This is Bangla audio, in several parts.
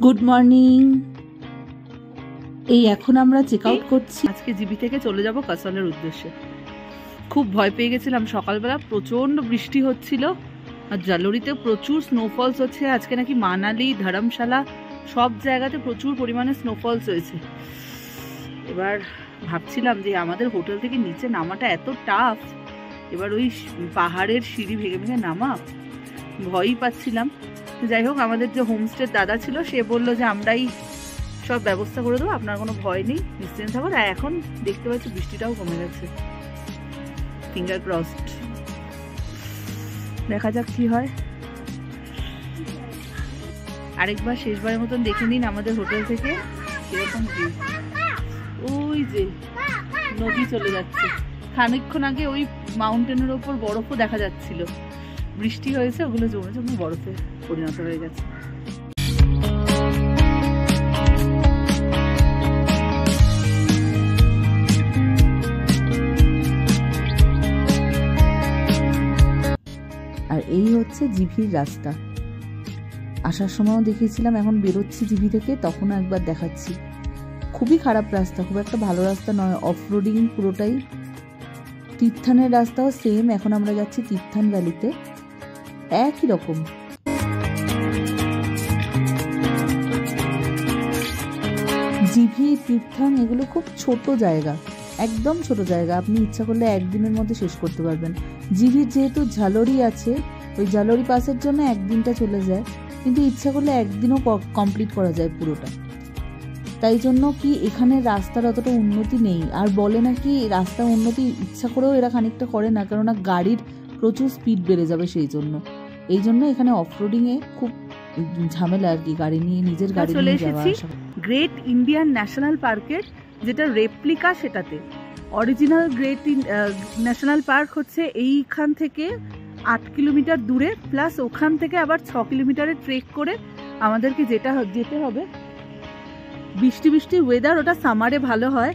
Good morning. এই এখন আমরা চেক আউট করছি। আজকে জিবি থেকে চলে যাব কাসলের উদ্দেশ্যে। খুব ভয় পেয়ে গেছিলাম, সকালবেলা প্রচণ্ড বৃষ্টি হচ্ছিল আর জালোরিতে প্রচুর স্নোফলস হচ্ছে। আজকে নাকি মানালি, ধর্মশালা সব জায়গাতে প্রচুর পরিমাণে স্নোফলস হয়েছে। এবার ভাবছিলাম যে আমাদের হোটেল থেকে নিচে নামাটা এত টাফ, এবার ওই পাহাড়ের সিঁড়ি ভেঙে ভেঙে নামা, ভয়ই পাচ্ছিলাম। যাই হোক, আমাদের যে হোমস্টের দাদা ছিল সে বলল যে আমরাই সব ব্যবস্থা করে দেবো, আপনার কোনো ভয় নেই, নিশ্চিন্ত থাকুন। আর এখন দেখতে পাচ্ছি বৃষ্টিটাও কমে গেছে, ফিঙ্গার ক্রসড। দেখা যাক কি হয়। আরেকবার শেষবারের মতন দেখে নিন আমাদের হোটেল থেকে কিরকম ভিউ। ওই যে নদী চলে যাচ্ছে, খানিকক্ষণ আগে ওই মাউন্টেনের ওপর বরফও দেখা যাচ্ছিল। বৃষ্টি হয়েছে, ওগুলো জমে জমে বরফে পরিণত হয়ে গেছে। আর এই হচ্ছে জিভির রাস্তা। আসার সময়ও দেখিয়েছিলাম, এখন বেরোচ্ছি জিভি থেকে তখনও একবার দেখাচ্ছি। খুবই খারাপ রাস্তা, খুব একটা ভালো রাস্তা নয়, অফ রোডিং পুরোটাই। তীর্থানের রাস্তাও সেম, এখন আমরা যাচ্ছি তীর্থান ভ্যালিতে, একই রকম। জিভি, তীর্থান এগুলো খুব ছোট জায়গা, একদম ছোট জায়গা। আপনি ইচ্ছা করলে একদিনের মধ্যে শেষ করতে পারবেন। জিভির যেহেতু ঝালরি আছে, ওই ঝালরি পাসের জন্য একদিনটা চলে যায়, কিন্তু ইচ্ছা করলে একদিনও কমপ্লিট করা যায় পুরোটা। তাই জন্য কি এখানে রাস্তার অতটা উন্নতি নেই। আর বলে নাকি রাস্তা উন্নতি ইচ্ছা করেও এরা খানিকটা করে না, কেননা গাড়ির প্রচুর স্পিড বেড়ে যাবে সেই জন্য। এই জন্য এখানে অফরোডিংয়ে খুব ঝামেলা আর কি, গাড়ি নিয়ে, নিজের গাড়ি নিয়ে যাওয়া আসা। গ্রেট ইন্ডিয়ান ন্যাশনাল পার্কের যেটা রেপ্লিকা, সেটাতে অরিজিনাল গ্রেট ন্যাশনাল পার্ক হচ্ছে এইখান থেকে 8 কিলোমিটার দূরে, প্লাস ওখান থেকে আবার 6 কিলোমিটারের ট্রেক করে আমাদেরকে যেতে হবে। বৃষ্টি বৃষ্টি ওয়েদার, ওটা সামারে ভালো হয়।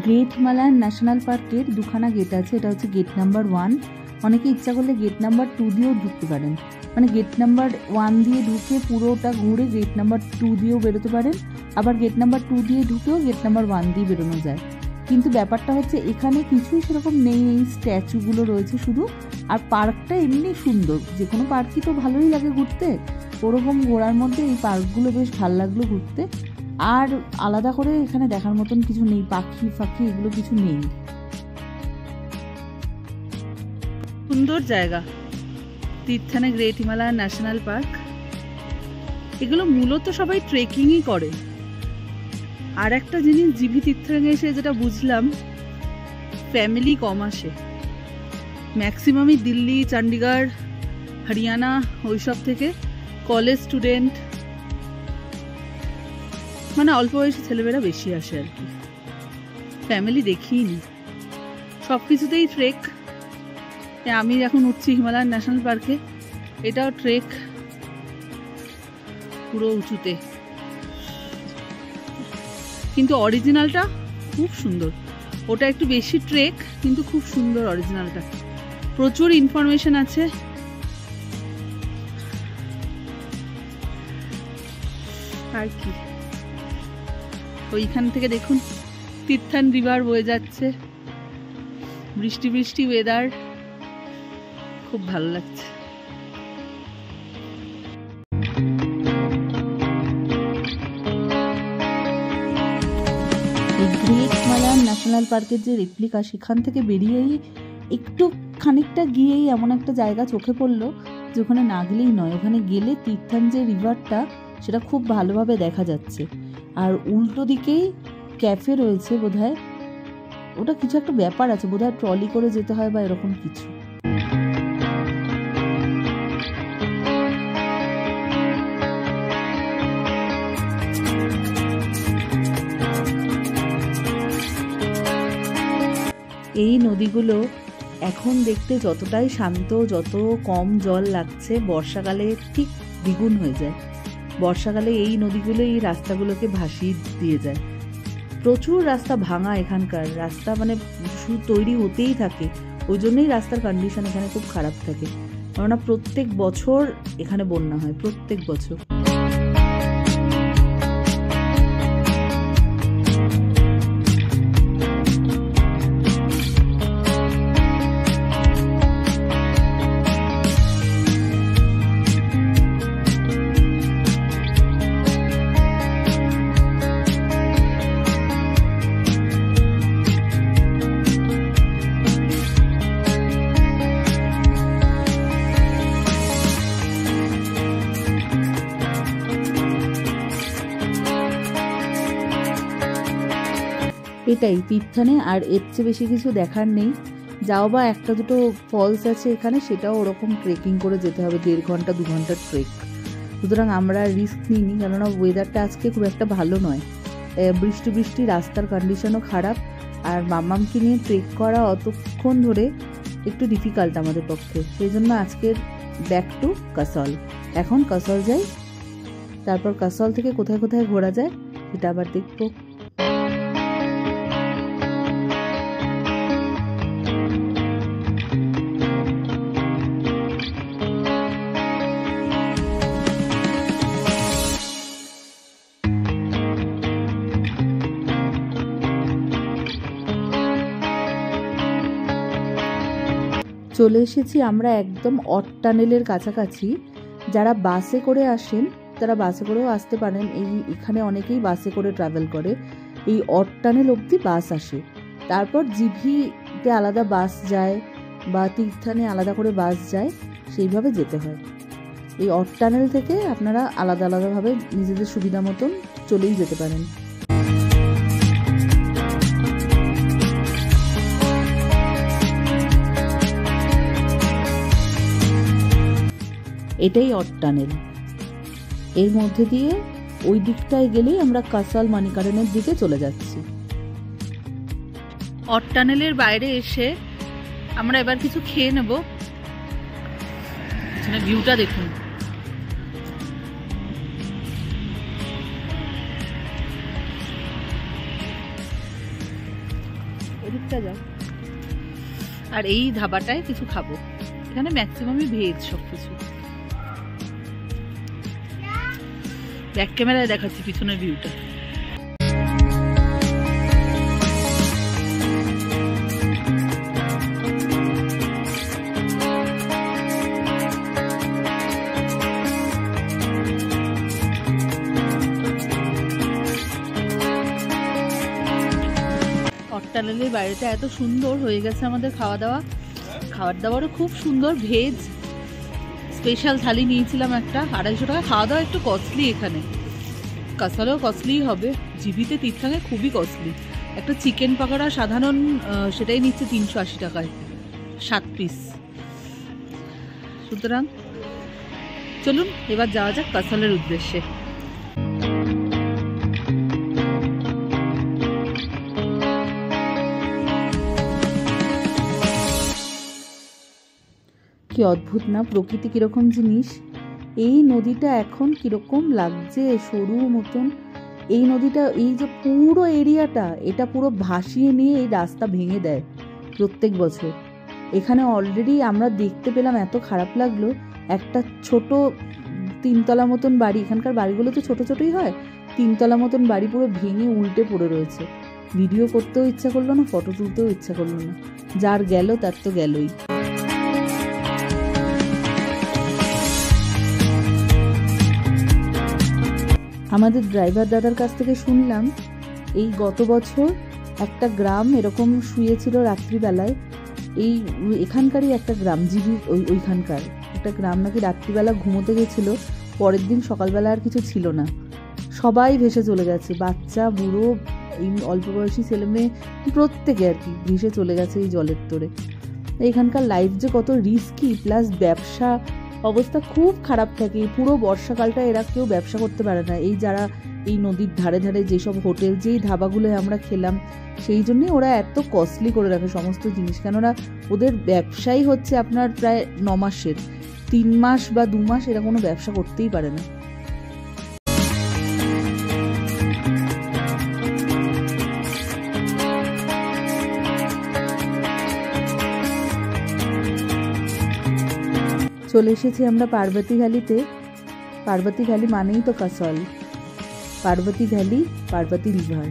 গ্রেট হিমালয়ান ন্যাশনাল পার্কের দুখানা গেট আছে। এটা হচ্ছে গেট নাম্বার 1। অনেকে ইচ্ছা করলে গেট নাম্বার 2 দিয়েও ঢুকতে পারেন, মানে গেট নাম্বার 1 দিয়ে ঢুকে পুরোটা ঘুরে গেট নাম্বার 2 দিয়েও বেরোতে পারেন, আবার গেট নাম্বার 2 দিয়ে ঢুকেও গেট নাম্বার 1 দিয়ে বেরোনো যায়। কিন্তু ব্যাপারটা হচ্ছে এখানে কিছুই সেরকম নেই, এই স্ট্যাচুগুলো রয়েছে শুধু। আর পার্কটা এমনি সুন্দর, যে কোনো পার্কই তো ভালোই লাগে ঘুরতে, ওরকম ঘোরার মধ্যে এই পার্কগুলো বেশ ভালো লাগলো ঘুরতে। আর আলাদা করে এখানে দেখার মতন কিছু নেই, পাখি ফাখি এগুলো কিছু নেই। সুন্দর জায়গা তীর্থানে গ্রেট হিমালয়ান ন্যাশনাল পার্ক। এগুলো মূলত সবাই ট্রেকিংই করে। আর একটা জিনিস জিভি তীর্থানে এসে যেটা বুঝলাম, ফ্যামিলি কম আসে। ম্যাক্সিমামই দিল্লি, চণ্ডীগড়, হরিয়ানা ওইসব থেকে কলেজ স্টুডেন্ট, মানে অল্প বয়সী ছেলেমেয়েরা বেশি আসে আর কি। ফ্যামিলি দেখিনি। সব কিছুতেই ট্রেক। আমি এখন উঠছি হিমালয়ান ন্যাশনাল পার্কে, এটাও ট্রেক, পুরো উঁচুতে। কিন্তু অরিজিনালটা খুব সুন্দর। ওটা একটু বেশি ট্রেক, কিন্তু খুব সুন্দর অরিজিনালটা। প্রচুর ইনফরমেশন আছে। আর কি, ওইখান থেকে দেখুন তীর্থান রিভার বয়ে যাচ্ছে, বৃষ্টি বৃষ্টি ওয়েদার, খুব ভালো লাগছে। এই গ্রেট হিমালয়ান ন্যাশনাল পার্কের যে রেপ্লিকা, সেখান থেকে বেরিয়েই একটু খানিকটা গিয়েই এমন একটা জায়গা চোখে পড়লো যে ওখানে না গেলেই নয়। ওখানে গেলে তীর্থান যে রিভারটা, সেটা খুব ভালোভাবে দেখা যাচ্ছে। আর উল্টো দিকেই ক্যাফে রয়েছে বোধহয়, ওটা কিছু একটা ব্যাপার আছে, বোধহয় ট্রলি করে যেতে হয় বা এরকম কিছু। এই নদীগুলো এখন দেখতে যতটাই শান্ত, যত কম জল লাগছে, বর্ষাকালে ঠিক দ্বিগুণ হয়ে যায়। বর্ষাকালে এই নদীগুলো এই রাস্তাগুলোকে ভাসিয়ে দিয়ে যায়। প্রচুর রাস্তা ভাঙা, এখানকার রাস্তা মানে শুধু তৈরি হতেই থাকে, ওই জন্যই রাস্তার কন্ডিশন এখানে খুব খারাপ থাকে। কেননা প্রত্যেক বছর এখানে বন্যা হয়, প্রত্যেক বছর। এটাই তীর্থানে, আর এর চেয়ে বেশি কিছু দেখার নেই। যাও বা একটা দুটো ফলস আছে এখানে, সেটাও ওরকম ট্রেকিং করে যেতে হবে, 1.5 ঘন্টা 2 ঘন্টার ট্রেক। সুতরাং আমরা রিস্ক নিইনি, কেননা ওয়েদারটা আজকে খুব একটা ভালো নয়, বৃষ্টি বৃষ্টি, রাস্তার কন্ডিশনও খারাপ, আর মাম্মামকে নিয়ে ট্রেক করা অতক্ষণ ধরে একটু ডিফিকাল্ট আমাদের পক্ষে। সেই জন্য আজকের ব্যাক টু কাসল। এখন কাসল যাই, তারপর কাসল থেকে কোথায় কোথায় ঘোরা যায় সেটা আবার দেখবো। চলে এসেছি আমরা একদম অট টানেলের কাছাকাছি। যারা বাসে করে আসেন তারা বাসে করেও আসতে পারেন, এখানে অনেকেই বাসে করে ট্রাভেল করে। এই অট টানেল অবধি বাস আসে, তারপর জিভিতে আলাদা বাস যায় বা তীর্থানে আলাদা করে বাস যায়, সেইভাবে যেতে হয়। এই অট টানেল থেকে আপনারা আলাদা আলাদাভাবে নিজেদের সুবিধা মতন চলেই যেতে পারেন। এটাই অট টানেল, এর মধ্যে দিয়ে ওই দিকটায় গেলেই আমরা কাসাল মানিকারেনের দিকে চলে যাচ্ছি। অট টানেলের বাইরে এসে আমরা এবার কিছু খেয়ে নেব। এখানে ভিউটা দেখুন, এদিকটা যাও। আর এই ধাবাটায় কিছু খাবো, এখানে ম্যাক্সিমামই ভেজ সবকিছু। ব্যাক ক্যামেরায় দেখাচ্ছি পিছনের ভিউটা। অট্টালের বাইরেটা এত সুন্দর হয়ে গেছে আমাদের খাওয়া দাওয়া, খাবার দাবারও খুব সুন্দর। ভেজ স্পেশাল থালি নিয়েছিলাম একটা, 250 টাকা। খাওয়া দাওয়া একটু কস্টলি এখানে, কাসালেও কস্টলি হবে, জিভিতে তীর্থানে খুবই কস্টলি। একটা চিকেন পাকোড়া সাধারণ সেটাই নিচ্ছে 380 টাকায় 7 পিস। সুতরাং চলুন এবার যাওয়া যাক কাসালের উদ্দেশ্যে। কি অদ্ভুত না প্রকৃতি, কিরকম জিনিস। এই নদীটা এখন কিরকম লাগছে, সরু মতন। এই নদীটা, এই যে পুরো এরিয়াটা, এটা পুরো ভাসিয়ে নিয়ে এই রাস্তা ভেঙে দেয় প্রত্যেক বছর। এখানে অলরেডি আমরা দেখতে পেলাম, এত খারাপ লাগলো, একটা ছোট 3 তলা মতন বাড়ি, এখানকার বাড়িগুলো তো ছোট ছোটই হয়, 3 তলা মতন বাড়ি পুরো ভেঙে উল্টে পড়ে রয়েছে। ভিডিও করতেও ইচ্ছা করলো না, ফটো তুলতেও ইচ্ছা করলো না। যার গেল তার তো গেলই। আমাদের ড্রাইভার দাদার কাছ থেকে শুনলাম, এই গত বছর একটা গ্রাম এরকম শুয়েছিল রাত্রিবেলায়। এখানকারই একটা গ্রাম, জিবি ওইখানকার একটা গ্রাম নাকি রাত্রিবেলা ঘুমোতে গেছিল, পরের দিন সকালবেলা আর কিছু ছিল না, সবাই ভেসে চলে গেছে, বাচ্চা বুড়ো, এই অল্প বয়সী ছেলে মেয়ে প্রত্যেকে আর কি ভেসে চলে গেছে এই জলের তোড়ে। এখানকার লাইফ যে কত রিস্কি, প্লাস ব্যবসা অবস্থা খুব খারাপ থাকে। পুরো বর্ষাকালটা এরা কেউ ব্যবসা করতে পারে না। এই যারা এই নদীর ধারে ধারে যেসব হোটেল, যেই ধাবাগুলোয় আমরা খেলাম, সেই জন্যই ওরা এত কস্টলি করে রাখে সমস্ত জিনিস। কেননা ওদের ব্যবসাই হচ্ছে আপনার প্রায় 9 মাসের, 3 মাস বা 2 মাস এরা কোনো ব্যবসা করতেই পারে না। চলে এসেছি আমরা পার্বতী ভ্যালিতে। পার্বতী ভ্যালি মানেই তো castle, Parvati valley, Parvati river.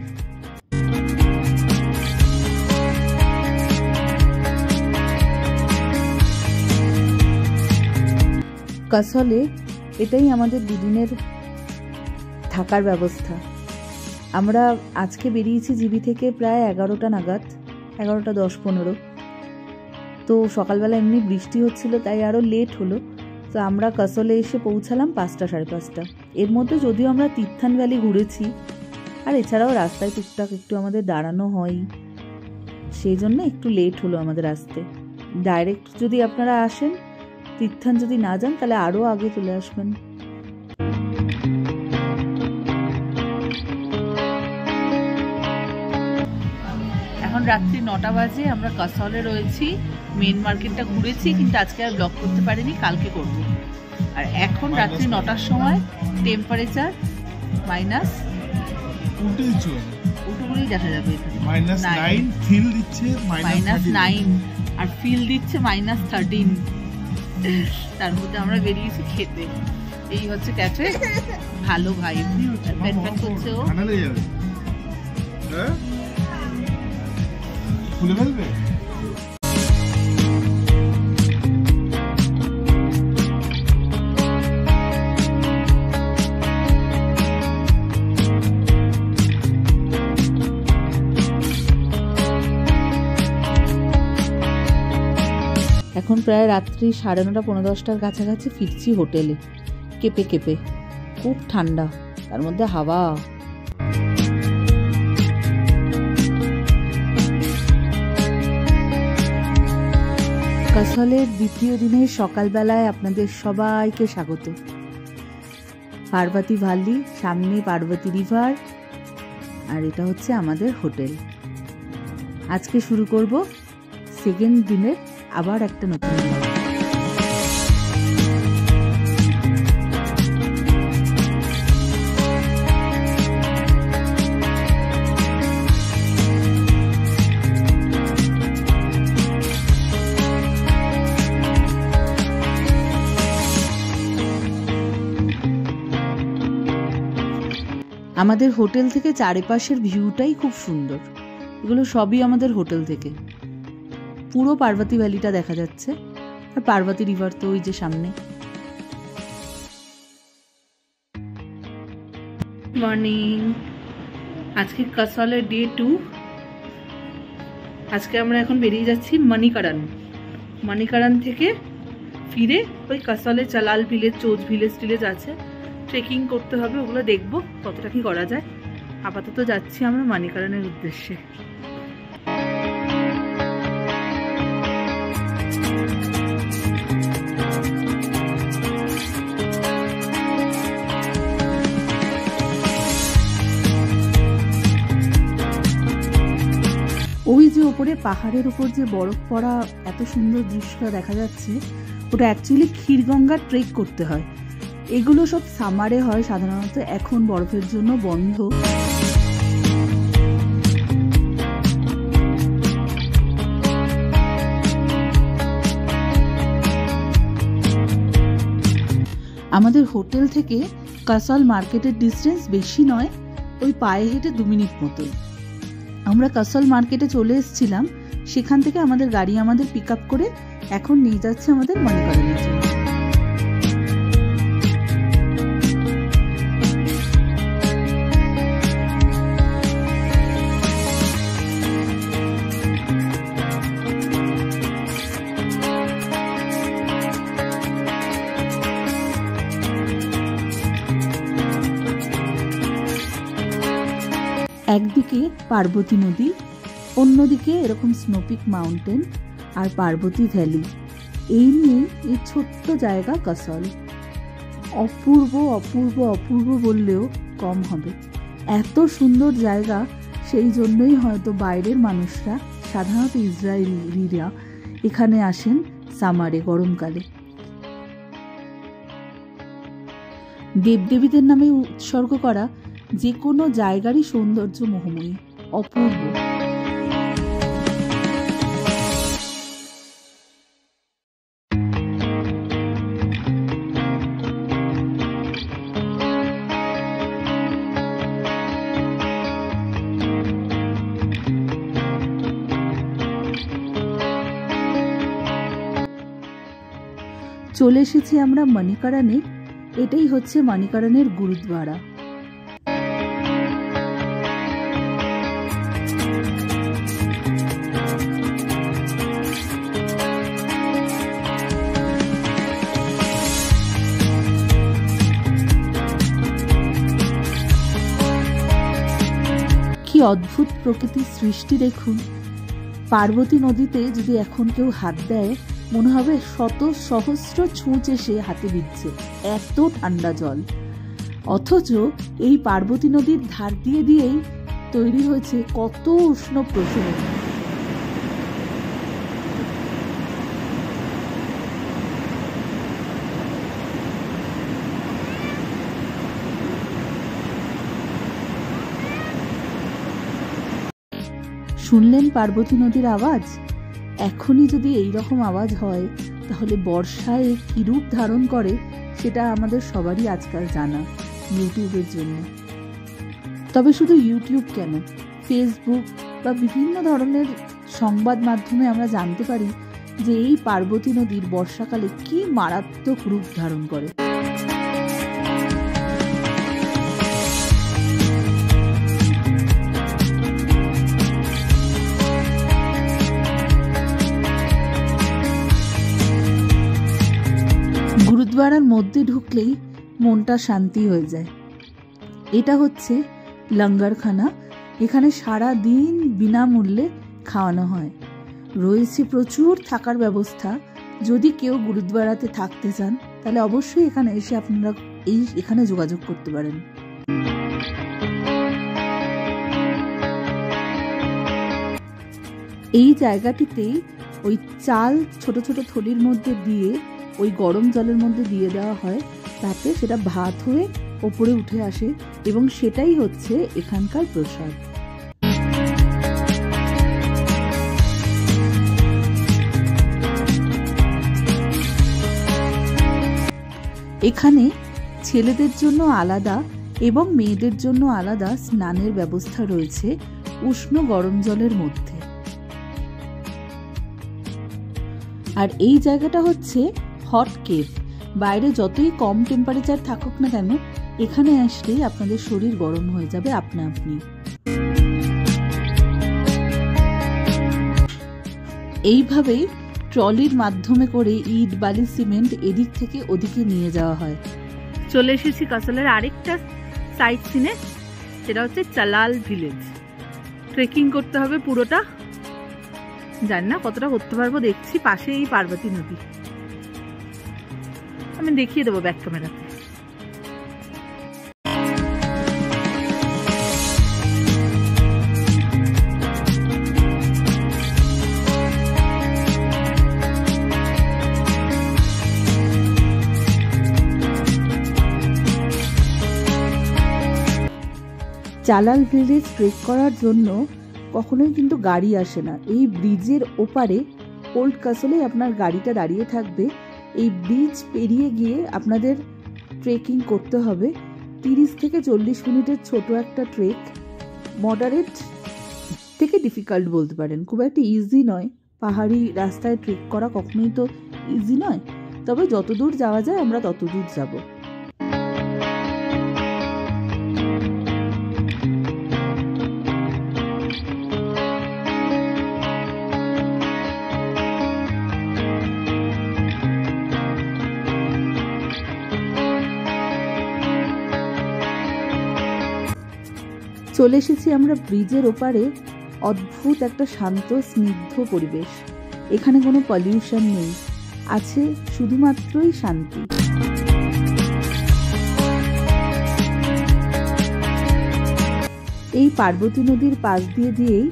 কাসলে এটাই আমাদের দুদিনের থাকার ব্যবস্থা। আমরা আজকে বেরিয়েছি জিবি থেকে প্রায় 11টা নাগাদ, 11টা 10-15। তো সকালবেলা এমনি বৃষ্টি হচ্ছিল, তাই আরও লেট হলো। তো আমরা কাসলে এসে পৌঁছালাম 5টা 5:30। এর মধ্যে যদিও আমরা তীর্থান ভ্যালি ঘুরেছি, আর এছাড়াও রাস্তায় টুকটাক একটু আমাদের দাঁড়ানো হয়, সেই জন্য একটু লেট হলো আমাদের আসতে। ডাইরেক্ট যদি আপনারা আসেন, তীর্থান যদি না যান, তাহলে আরও আগে চলে আসবেন। এখন রাত্রি 9টা বাজে, আমরা কাসলে রয়েছি। মেন মার্কেটটা ঘুরেছি, কিন্তু আজকে আর ব্লগ করতে পারিনি, কালকে করব। আর এখন রাত্রি 9টার সময় টেম্পারেচার মাইনাস, উল্টোগুলোই দেখা যাবে এখানে, -9 ফিল দিচ্ছে, -9 আর ফিল দিচ্ছে -13। তার মধ্যে আমরা বেরিয়েছি খেতে। এই হচ্ছে ক্যাফে, ভালো ভাই, প্যান প্যান করছে ও। খুলে ফেলবে। এখন প্রায় রাত্রি 9:30 পৌনে 10টার কাছাকাছি ফিরছি হোটেলে, কেঁপে কেঁপে। খুব ঠান্ডা, তার মধ্যে হাওয়া। কাসলের দ্বিতীয় দিনের সকালবেলায় আপনাদের সবাইকে স্বাগত। পার্বতী ভ্যালি, সামনে পার্বতী রিভার, আর এটা হচ্ছে আমাদের হোটেল। আজকে শুরু করব সেকেন্ড দিনের আবার একটা নতুন ব্লগ। আমাদের হোটেল থেকে চারিপাশের ভিউটাই খুব সুন্দর। এগুলো সবই আমাদের হোটেল থেকে। পুরো পার্বতী ভ্যালিটা দেখা যাচ্ছে, আর পার্বতী রিভার তো ওই যে সামনে। মর্নিং, আজকে কাসলের ডে 2। আজকে আমরা এখন বেরিয়ে যাচ্ছি মানিকারান থেকে ফিরে ওই কাসলে চালাল ভিলেজ, চোজ ভিলেজ আছে, ট্রেকিং করতে হবে, ওগুলো দেখবো কতটা কি করা যায়। আপাতত যাচ্ছি আমরা মানিকারানের উদ্দেশ্যে। ওই যে ওপরে পাহাড়ের উপর যে বরফ পড়া এত সুন্দর দৃশ্যটা দেখা যাচ্ছে, ওটা অ্যাকচুয়ালি ক্ষীরগঙ্গা ট্রেক করতে হয়। এগুলো সব সামারে হয় সাধারণত, এখন বরফের জন্য বন্ধ। আমাদের হোটেল থেকে কাসল মার্কেটের ডিস্টেন্স বেশি নয়, ওই পায়ে হেঁটে 2 মিনিট মতোই। আমরা কাসল মার্কেটে চলে এসেছিলাম, সেখান থেকে আমাদের গাড়ি আমাদের পিক আপ করে এখন নিয়ে যাচ্ছে আমাদের মানিকারানের জন্য। একদিকে পার্বতী নদী, অন্যদিকে এরকম স্নোপিক মাউন্টেন আর পার্বতী ভ্যালি। এই নিয়ে এই ছোট্ট জায়গা কাসল। অপূর্ব অপূর্ব অপূর্ব বললেও কম হবে, এত সুন্দর জায়গা। সেই জন্যই হয়তো বাইরের মানুষরা, সাধারণত ইসরায়েলিরা, এখানে আসেন সামারে, গরমকালে। দেবদেবীদের নামে উৎসর্গ করা যে কোনো জায়গারই সৌন্দর্য মোহময়ী, অপূর্ব। চলে এসেছি আমরা মণিকরণে। এটাই হচ্ছে মণিকরণের গুরুদ্বারা। কি অদ্ভুত প্রকৃতির সৃষ্টি দেখুন। পার্বতী নদীতে যদি এখন কেউ হাত দেয়, মনে হবে শত সহস্র ছুঁচ এসে হাতে বিচ্ছে, এত ঠান্ডা জল। অথচ এই পার্বতী নদীর ধার দিয়ে দিয়েই তৈরি হয়েছে কত উষ্ণ প্রসরণ। শুনলেন পার্বতী নদীর আওয়াজ? এখনই যদি এই রকম আওয়াজ হয়, তাহলে বর্ষায় কি রূপ ধারণ করে সেটা আমাদের সবারই আজকাল জানা ইউটিউবের জন্য। তবে শুধু ইউটিউব কেন, ফেসবুক বা বিভিন্ন ধরনের সংবাদ মাধ্যমে আমরা জানতে পারি যে এই পার্বতী নদীর বর্ষাকালে কি মারাত্মক রূপ ধারণ করে। গুরুদ্বারার মধ্যে ঢুকলেই মনটা শান্তি হয়ে যায়। এটা হচ্ছে লঙ্গরখানা। এখানে সারা দিন বিনামূল্যে খাওয়ানো হয়। রয়েছে প্রচুর থাকার ব্যবস্থা। যদি কেউ গুরুদ্বারাতে থাকতে চান, তাহলে অবশ্যই এখানে এসে আপনারা এখানে যোগাযোগ করতে পারেন। এই জায়গাটিতেই ওই চাল ছোট ছোট থলির মধ্যে দিয়ে ওই গরম জলের মধ্যে দিয়ে দেওয়া হয়, তাতে সেটা ভাত হয়ে ওপরে উঠে আসে এবং সেটাই হচ্ছে এখানকার প্রসাদ। এখানে ছেলেদের জন্য আলাদা এবং মেয়েদের জন্য আলাদা স্নানের ব্যবস্থা রয়েছে উষ্ণ গরম জলের মধ্যে। আর এই জায়গাটা হচ্ছে হট কেভ। বাইরে যতই কম টেম্পারেচার থাকুক না কেন, এখানে আসলেই আপনাদের শরীর গরম হয়ে যাবে আপনা আপনি। এইভাবেই ট্রলির মাধ্যমে করে ইট, বালি, সিমেন্ট এদিক থেকে ওদিকে নিয়ে যাওয়া হয়। চলে এসেছি কাসলের আরেকটা সাইট সিনে, সেটা হচ্ছে চালাল ভিলেজ। ট্রেকিং করতে হবে পুরোটা, জানি না কতটা করতে পারবো। দেখছি পাশে এই পার্বতী নদী, আমি দেখিয়ে দেবো ব্যাক ক্যামেরাতে। চালাল ভিলেজ ট্রেক করার জন্য কখনোই কিন্তু গাড়ি আসে না। এই ব্রিজের ওপারে ওল্ড কাসলে আপনার গাড়িটা দাঁড়িয়ে থাকবে। এই ব্রিজ পেরিয়ে গিয়ে আপনাদের ট্রেকিং করতে হবে। 30 থেকে 40 মিনিটের ছোট একটা ট্রেক। মডারেট থেকে ডিফিকাল্ট বলতে পারেন, খুব একটা ইজি নয়। পাহাড়ি রাস্তায় ট্রেক করা কখনোই তো ইজি নয়, তবে যতদূর যাওয়া যায় আমরা ততদূর যাব। চলে এসেছি আমরা ব্রিজের ওপারে। অদ্ভুত একটা শান্ত স্নিগ্ধ পরিবেশ। এখানে কোনো পলিউশন নেই, আছে শুধুমাত্রই শান্তি। এই পার্বতী নদীর পাশ দিয়েই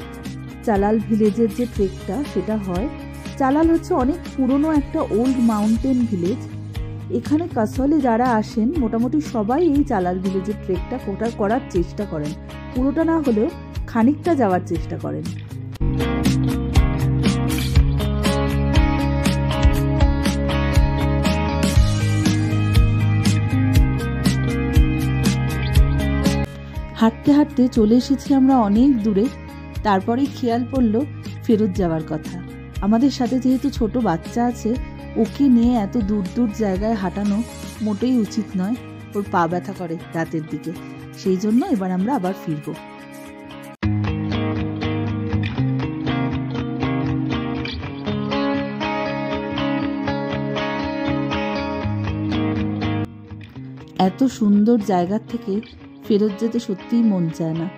চালাল ভিলেজের যে ট্রেকটা সেটা হয়। চালাল হচ্ছে অনেক পুরনো একটা ওল্ড মাউন্টেন ভিলেজ। এখানে কাসলে যারা আসেন মোটামুটি সবাই এই চালাল ভিলেজের ট্রেকটা করার চেষ্টা করেন। পুরোটা না হলেও খানিকটা যাওয়ার চেষ্টা করেন। হাঁটতে হাঁটতে চলে এসেছি আমরা অনেক দূরে। তারপরেই খেয়াল পড়লো ফেরত যাওয়ার কথা। আমাদের সাথে যেহেতু ছোট বাচ্চা আছে, ওকে নিয়ে এত দূর দূর জায়গায় হাঁটানো মোটেই উচিত নয়, ওর পা ব্যথা করে রাতের দিকে। সেই জন্য এবার আমরা আবার ফিরবো। এত সুন্দর জায়গার থেকে ফেরত যেতে সত্যিই মন চায় না।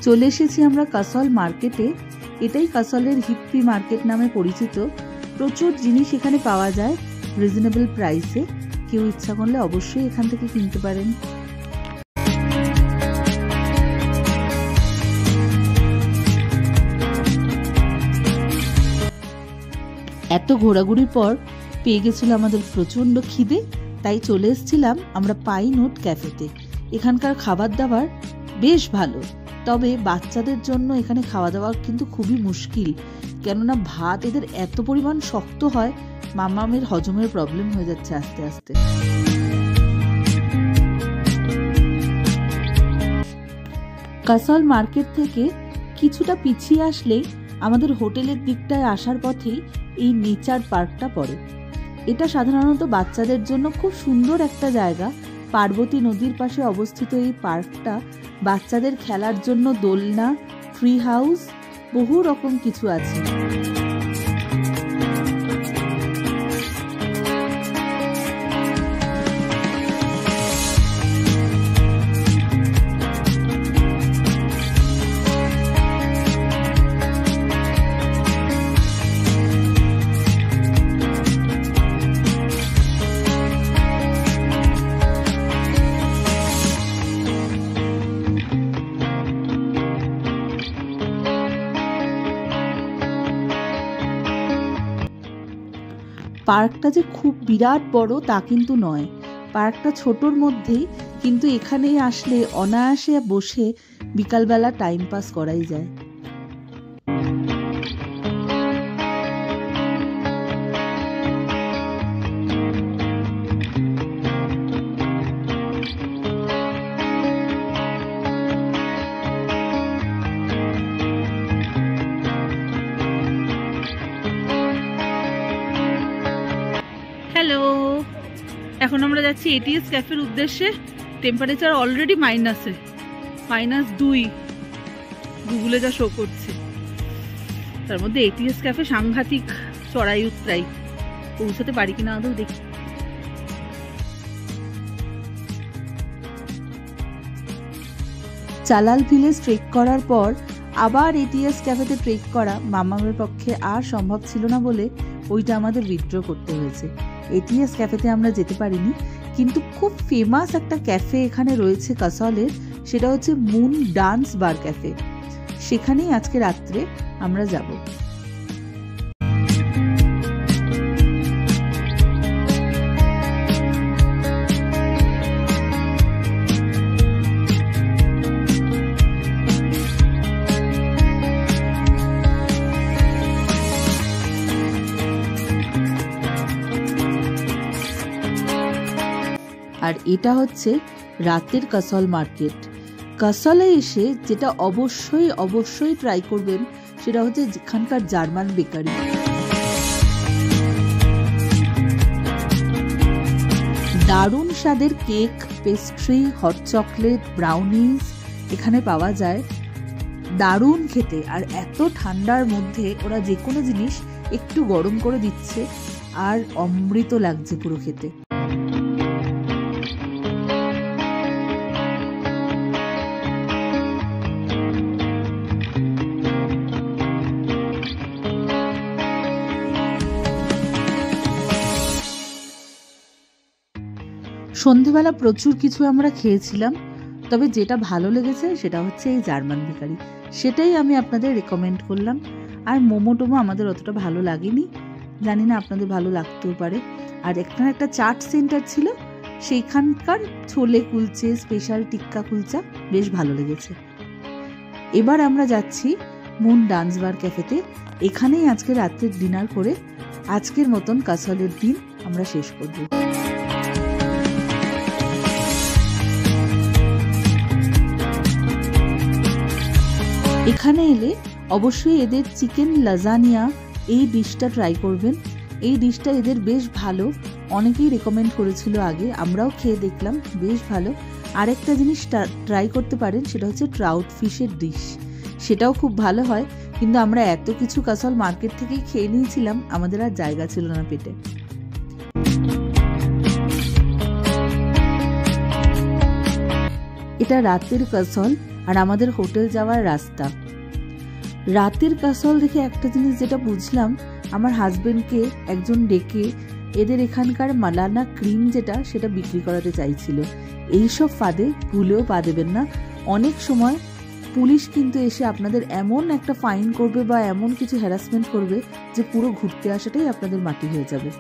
চলে এসেছি আমরা কাসল মার্কেটে। এটাই কাসলের হিপ্পি মার্কেট নামে পরিচিত। প্রচুর জিনিস এখানে পাওয়া যায় রিজনেবল প্রাইসে। কেউ ইচ্ছা করলে অবশ্যই এখান থেকে কিনতে পারেন। এত ঘোরাঘুরির পর পেয়ে গেছিল আমাদের প্রচন্ড খিদে, তাই চলে এসেছিলাম আমরা পাইনউড ক্যাফেতে। এখানকার খাবার দাবার বেশ ভালো, তবে বাচ্চাদের জন্য এখানে খাওয়া দাওয়া কিন্তু খুবই মুশকিল, কেননা ভাত এদের এত পরিমাণ শক্ত হয়, মামামের হজমের প্রবলেম হয়ে যাচ্ছে আস্তে আস্তে। কাসল মার্কেট থেকে কিছুটা পিছিয়ে আসলেই আমাদের হোটেলের দিকটায় আসার পথেই এই নেচার পার্কটা পড়ে। এটা সাধারণত বাচ্চাদের জন্য খুব সুন্দর একটা জায়গা। পার্বতী নদীর পাশে অবস্থিত এই পার্কটা বাচ্চাদের খেলার জন্য দোলনা, ট্রি হাউস, বহু রকম কিছু আছে। পার্কটা যে খুব বিরাট বড় তা কিন্তু নয়, পার্কটা ছোটর মধ্যেই, কিন্তু এখানে আসলে অনায়াসে বসে বিকালবেলা টাইম পাস করাই যায়। হ্যালো, এখন আমরা যাচ্ছি এটিএস ক্যাফের উদ্দেশ্যে। টেম্পারেচার অলরেডি -2 গুগলে যা শো করছে। তার মধ্যে এটিএস ক্যাফে সাংঘাতিক চড়াই উতরাই, পৌঁছাতে পারি কিনা আদৌ দেখি। চালাল ভিলেজ ট্রেক করার পর আবার এটিএস ক্যাফেতে ট্রেক করা মামামের পক্ষে আর সম্ভব ছিল না বলে ওইটা আমাদের উইথড্র করতে হয়েছে। এটিএস ক্যাফেতে আমরা যেতে পারিনি, কিন্তু খুব ফেমাস একটা ক্যাফে এখানে রয়েছে কাসলের, সেটা হচ্ছে মুন ডান্স বার ক্যাফে। সেখানেই আজকে রাত্রে আমরা যাব। আর এটা হচ্ছে রাতের কাসল মার্কেট। কাসলে এসে যেটা অবশ্যই ট্রাই করবেন সেটা হচ্ছে এখানকার জার্মান বেকারি। দারুণ স্বাদের cake, pastry, hot chocolate, brownies এখানে পাওয়া যায়। দারুণ খেতে, আর এত ঠান্ডার মধ্যে ওরা যে কোনো জিনিস একটু গরম করে দিচ্ছে, আর অমৃত লাগছে পুরো খেতে। সন্ধেবেলা প্রচুর কিছু আমরা খেয়েছিলাম, তবে যেটা ভালো লেগেছে সেটা হচ্ছে এই জার্মান বেকারি, সেটাই আমি আপনাদের রেকমেন্ড করলাম। আর মোমো টোমো আমাদের অতটা ভালো লাগেনি, জানি না আপনাদের ভালো লাগতেও পারে। আর এখানে একটা চাট সেন্টার ছিল, সেইখানকার ছোলে কুলচে, স্পেশাল টিক্কা কুলচা বেশ ভালো লেগেছে। এবার আমরা যাচ্ছি মুন ডান্স বার ক্যাফেতে। এখানেই আজকে রাত্রের ডিনার করে আজকের মতন কাসলের দিন আমরা শেষ করব। এখানে এলে অবশ্যই এদের চিকেন লাজানিয়া এই ডিশটা ট্রাই করবেন। এই ডিশটা এদের বেশ ভালো, অনেকেই রেকমেন্ড করেছিল আগে, আমরাও খেয়ে দেখলাম, বেশ ভালো। আরেকটা জিনিস ট্রাই করতে পারেন, সেটা হচ্ছে ট্রাউট ফিশের ডিশ, সেটাও খুব ভালো হয়। কিন্তু আমরা এত কিছু কাসল মার্কেট থেকেই খেয়ে নিয়েছিলাম, আমাদের আর জায়গা ছিল না পেটে। এটা রাতের কাসল আর আমাদের হোটেল যাওয়ার রাস্তা। রাতের কাসল দেখে একটা জিনিস যেটা বুঝলাম, আমার হাজবেন্ডকে একজন ডেকে এদের এখানকার মালানা ক্রিম যেটা, সেটা বিক্রি করাতে চাইছিল। এইসব ফাঁদে ভুলেও পা দেবেন না। অনেক সময় পুলিশ কিন্তু এসে আপনাদের এমন একটা ফাইন করবে বা এমন কিছু হ্যারাসমেন্ট করবে যে পুরো ঘুরতে আসাটাই আপনাদের মাটি হয়ে যাবে।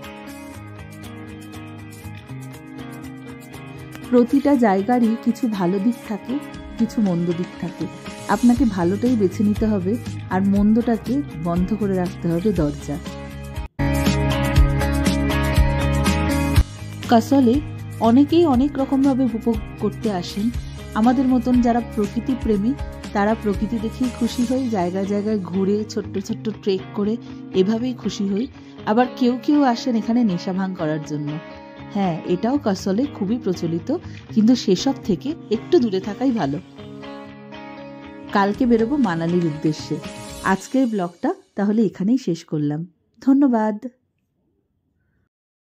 প্রতিটা জায়গারই কিছু ভালো দিক থাকে, কিছু মন্দ দিক থাকে। আপনাকে ভালোটাই বেছে নিতে হবে আর মন্দটাকে বন্ধ করে রাখতে হবে দরজা। কাসলে অনেকেই অনেক রকমভাবে উপভোগ করতে আসেন। আমাদের মতন যারা প্রকৃতি প্রেমী, তারা প্রকৃতি দেখেই খুশি হই, জায়গায় জায়গায় ঘুরে ছোট্ট ছোট্ট ট্রেক করে এভাবেই খুশি হই। আবার কেউ কেউ আসেন এখানে নেশা ভাঙ করার জন্য। হ্যাঁ, এটাও কাসলে খুবই প্রচলিত, কিন্তু সেসব থেকে একটু দূরে থাকাই ভালো। কালকে বেরোবো মানালির উদ্দেশ্যে। আজকের ব্লগটা তাহলে এখানেই শেষ করলাম। ধন্যবাদ।